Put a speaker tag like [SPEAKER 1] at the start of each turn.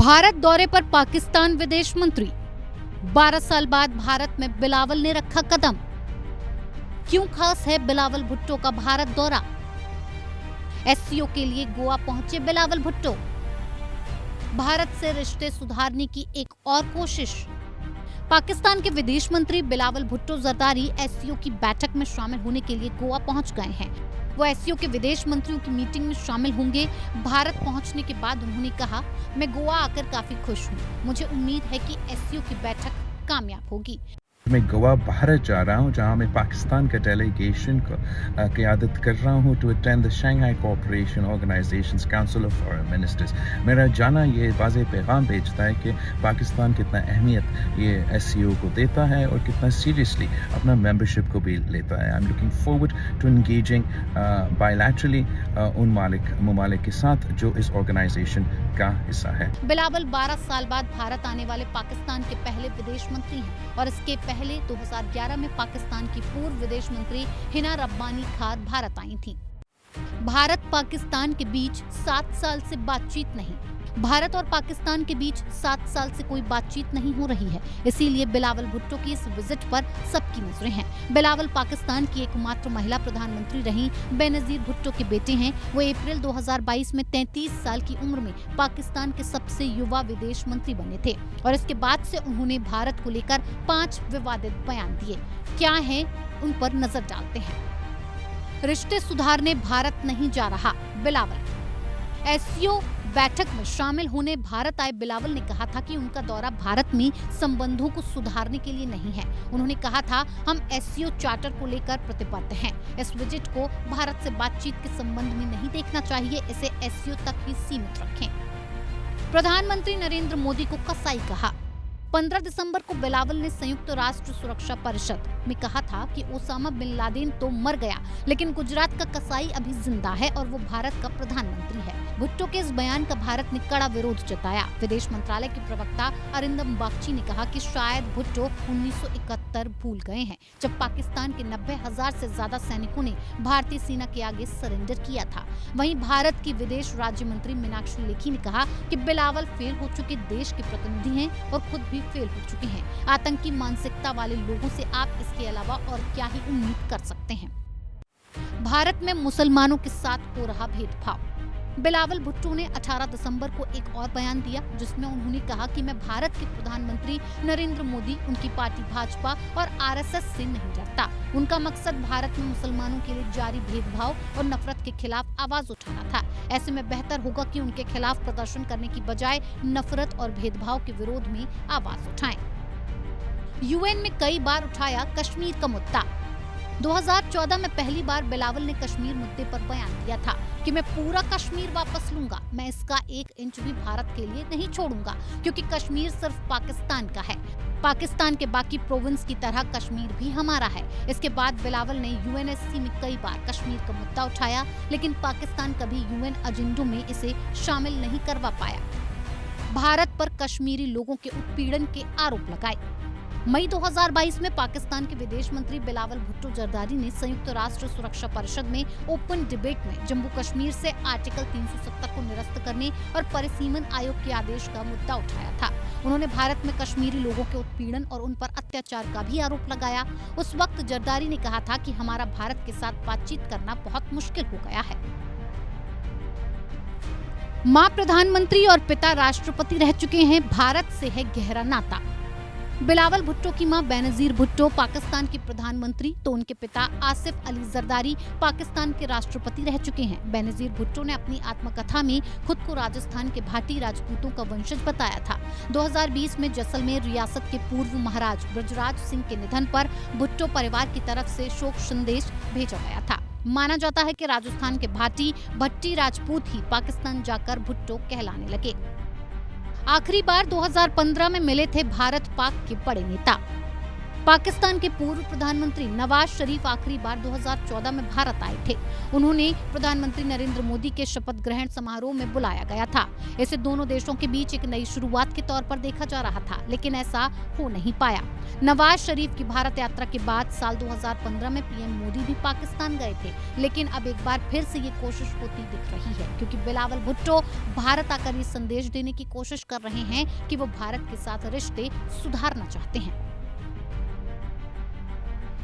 [SPEAKER 1] भारत दौरे पर पाकिस्तान विदेश मंत्री। 12 साल बाद भारत में बिलावल ने रखा कदम। क्यों खास है बिलावल भुट्टो का भारत दौरा? एससीओ के लिए गोवा पहुंचे बिलावल भुट्टो। भारत से रिश्ते सुधारने की एक और कोशिश। पाकिस्तान के विदेश मंत्री बिलावल भुट्टो जरदारी एससीओ की बैठक में शामिल होने के लिए गोवा पहुंच गए हैं। वो एससीओ के विदेश मंत्रियों की मीटिंग में शामिल होंगे। भारत पहुंचने के बाद उन्होंने कहा, मैं गोवा आकर काफी खुश हूं। मुझे उम्मीद है कि एससीओ की बैठक कामयाब होगी।
[SPEAKER 2] मैं गोवा भारत जा रहा हूँ, जहाँ मैं पाकिस्तान के डेलीगेशन को क़यादत कर रहा हूँ to attend the Shanghai cooperation organisations council of foreign ministers. मेरा जाना ये वाज़ेह पैगाम भेजता है कि पाकिस्तान कितना अहमियत ये एससीओ को देता है और कितना सीरियसली अपना मेंबरशिप को भी लेता है। I am looking forward to engaging bilaterally उन ममालिक के साथ जो इस ऑर्गेनाइजेशन का हिस्सा है।
[SPEAKER 1] बिलावल 12 साल बाद भारत आने वाले पाकिस्तान के पहले विदेश मंत्री हैं और इसके पहले 2011 में पाकिस्तान की पूर्व विदेश मंत्री हिना रब्बानी खार भारत आई थीं। भारत पाकिस्तान के बीच 7 साल से बातचीत नहीं। भारत और पाकिस्तान के बीच 7 साल से कोई बातचीत नहीं हो रही है। इसीलिए बिलावल भुट्टो की इस विजिट पर सबकी नजरें हैं। बिलावल पाकिस्तान की एकमात्र महिला प्रधानमंत्री रहीं बेनजीर भुट्टो के बेटे हैं। वो अप्रैल 2022 में 33 साल की उम्र में पाकिस्तान के सबसे युवा विदेश मंत्री बने थे और इसके बाद से उन्होंने भारत को लेकर 5 विवादित बयान दिए। क्या है, उन पर नजर डालते हैं। रिश्ते सुधारने भारत नहीं जा रहा बिलावल। एससीओ बैठक में शामिल होने भारत आए बिलावल ने कहा था कि उनका दौरा भारत में संबंधों को सुधारने के लिए नहीं है। उन्होंने कहा था, हम एससीओ चार्टर को लेकर प्रतिबद्ध हैं। इस विजिट को भारत से बातचीत के संबंध में नहीं देखना चाहिए, इसे एससीओ तक ही सीमित रखें। प्रधानमंत्री नरेंद्र मोदी को कसाई कहा। 15 दिसंबर को बिलावल ने संयुक्त राष्ट्र सुरक्षा परिषद में कहा था कि ओसामा बिन लादेन तो मर गया, लेकिन गुजरात का कसाई अभी जिंदा है और वो भारत का प्रधानमंत्री है। भुट्टो के इस बयान का भारत ने कड़ा विरोध जताया। विदेश मंत्रालय के प्रवक्ता अरिंदम बागची ने कहा कि शायद भुट्टो 1971 भूल गए हैं, जब पाकिस्तान के 90,000 से ज्यादा सैनिकों ने भारतीय सेना के आगे सरेंडर किया था। वहीं भारत की विदेश राज्य मंत्री मीनाक्षी लेखी ने कहा कि बिलावल फेल हो चुके देश के प्रतिनिधि हैं और खुद भी फेल हो चुके हैं। आतंकी मानसिकता वाले लोगों से आप इसके अलावा और क्या ही उम्मीद कर सकते हैं। भारत में मुसलमानों के साथ हो रहा भेदभाव। बिलावल भुट्टो ने 18 दिसंबर को एक और बयान दिया, जिसमें उन्होंने कहा कि मैं भारत के प्रधानमंत्री नरेंद्र मोदी, उनकी पार्टी भाजपा और आरएसएस से नहीं डरता। उनका मकसद भारत में मुसलमानों के लिए जारी भेदभाव और नफरत के खिलाफ आवाज उठाना था। ऐसे में बेहतर होगा कि उनके खिलाफ प्रदर्शन करने की बजाय नफरत और भेदभाव के विरोध में आवाज उठाएं। यूएन में कई बार उठाया कश्मीर का मुद्दा। 2014 में पहली बार बिलावल ने कश्मीर मुद्दे पर बयान दिया था कि मैं पूरा कश्मीर वापस लूंगा। मैं इसका 1 इंच भी भारत के लिए नहीं छोड़ूंगा, क्योंकि कश्मीर सिर्फ पाकिस्तान का है। पाकिस्तान के बाकी प्रोविंस की तरह कश्मीर भी हमारा है। इसके बाद बिलावल ने यूएनएससी में कई बार कश्मीर का मुद्दा उठाया, लेकिन पाकिस्तान कभी यूएन एजेंडों में इसे शामिल नहीं करवा पाया। भारत पर कश्मीरी लोगों के उत्पीड़न के आरोप लगाए। मई 2022 में पाकिस्तान के विदेश मंत्री बिलावल भुट्टो जरदारी ने संयुक्त राष्ट्र सुरक्षा परिषद में ओपन डिबेट में जम्मू कश्मीर से आर्टिकल 370 को निरस्त करने और परिसीमन आयोग के आदेश का मुद्दा उठाया था। उन्होंने भारत में कश्मीरी लोगों के उत्पीड़न और उन पर अत्याचार का भी आरोप लगाया। उस वक्त जरदारी ने कहा था कि हमारा भारत के साथ बातचीत करना बहुत मुश्किल हो गया है। मां प्रधानमंत्री और पिता राष्ट्रपति रह चुके हैं, भारत से है गहरा नाता। बिलावल भुट्टो की मां बेनजीर भुट्टो पाकिस्तान के प्रधानमंत्री तो उनके पिता आसिफ अली जरदारी पाकिस्तान के राष्ट्रपति रह चुके हैं। बेनजीर भुट्टो ने अपनी आत्मकथा में खुद को राजस्थान के भाटी राजपूतों का वंशज बताया था। 2020 में जैसलमेर रियासत के पूर्व महाराज ब्रजराज सिंह के निधन पर भुट्टो परिवार की तरफ से शोक संदेश भेजा गया था। माना जाता है कि राजस्थान के भाटी भट्टी राजपूत ही पाकिस्तान जाकर भुट्टो कहलाने लगे। आखिरी बार 2015 में मिले थे भारत पाक के बड़े नेता। पाकिस्तान के पूर्व प्रधानमंत्री नवाज शरीफ आखिरी बार 2014 में भारत आए थे। उन्होंने प्रधानमंत्री नरेंद्र मोदी के शपथ ग्रहण समारोह में बुलाया गया था। इसे दोनों देशों के बीच एक नई शुरुआत के तौर पर देखा जा रहा था, लेकिन ऐसा हो नहीं पाया। नवाज शरीफ की भारत यात्रा के बाद साल 2015 में पीएम मोदी भी पाकिस्तान गए थे, लेकिन अब एक बार फिर से ये कोशिश होती दिख रही है, क्योंकि बिलावल भुट्टो भारत आकर ये संदेश देने की कोशिश कर रहे हैं कि वो भारत के साथ रिश्ते सुधारना चाहते हैं।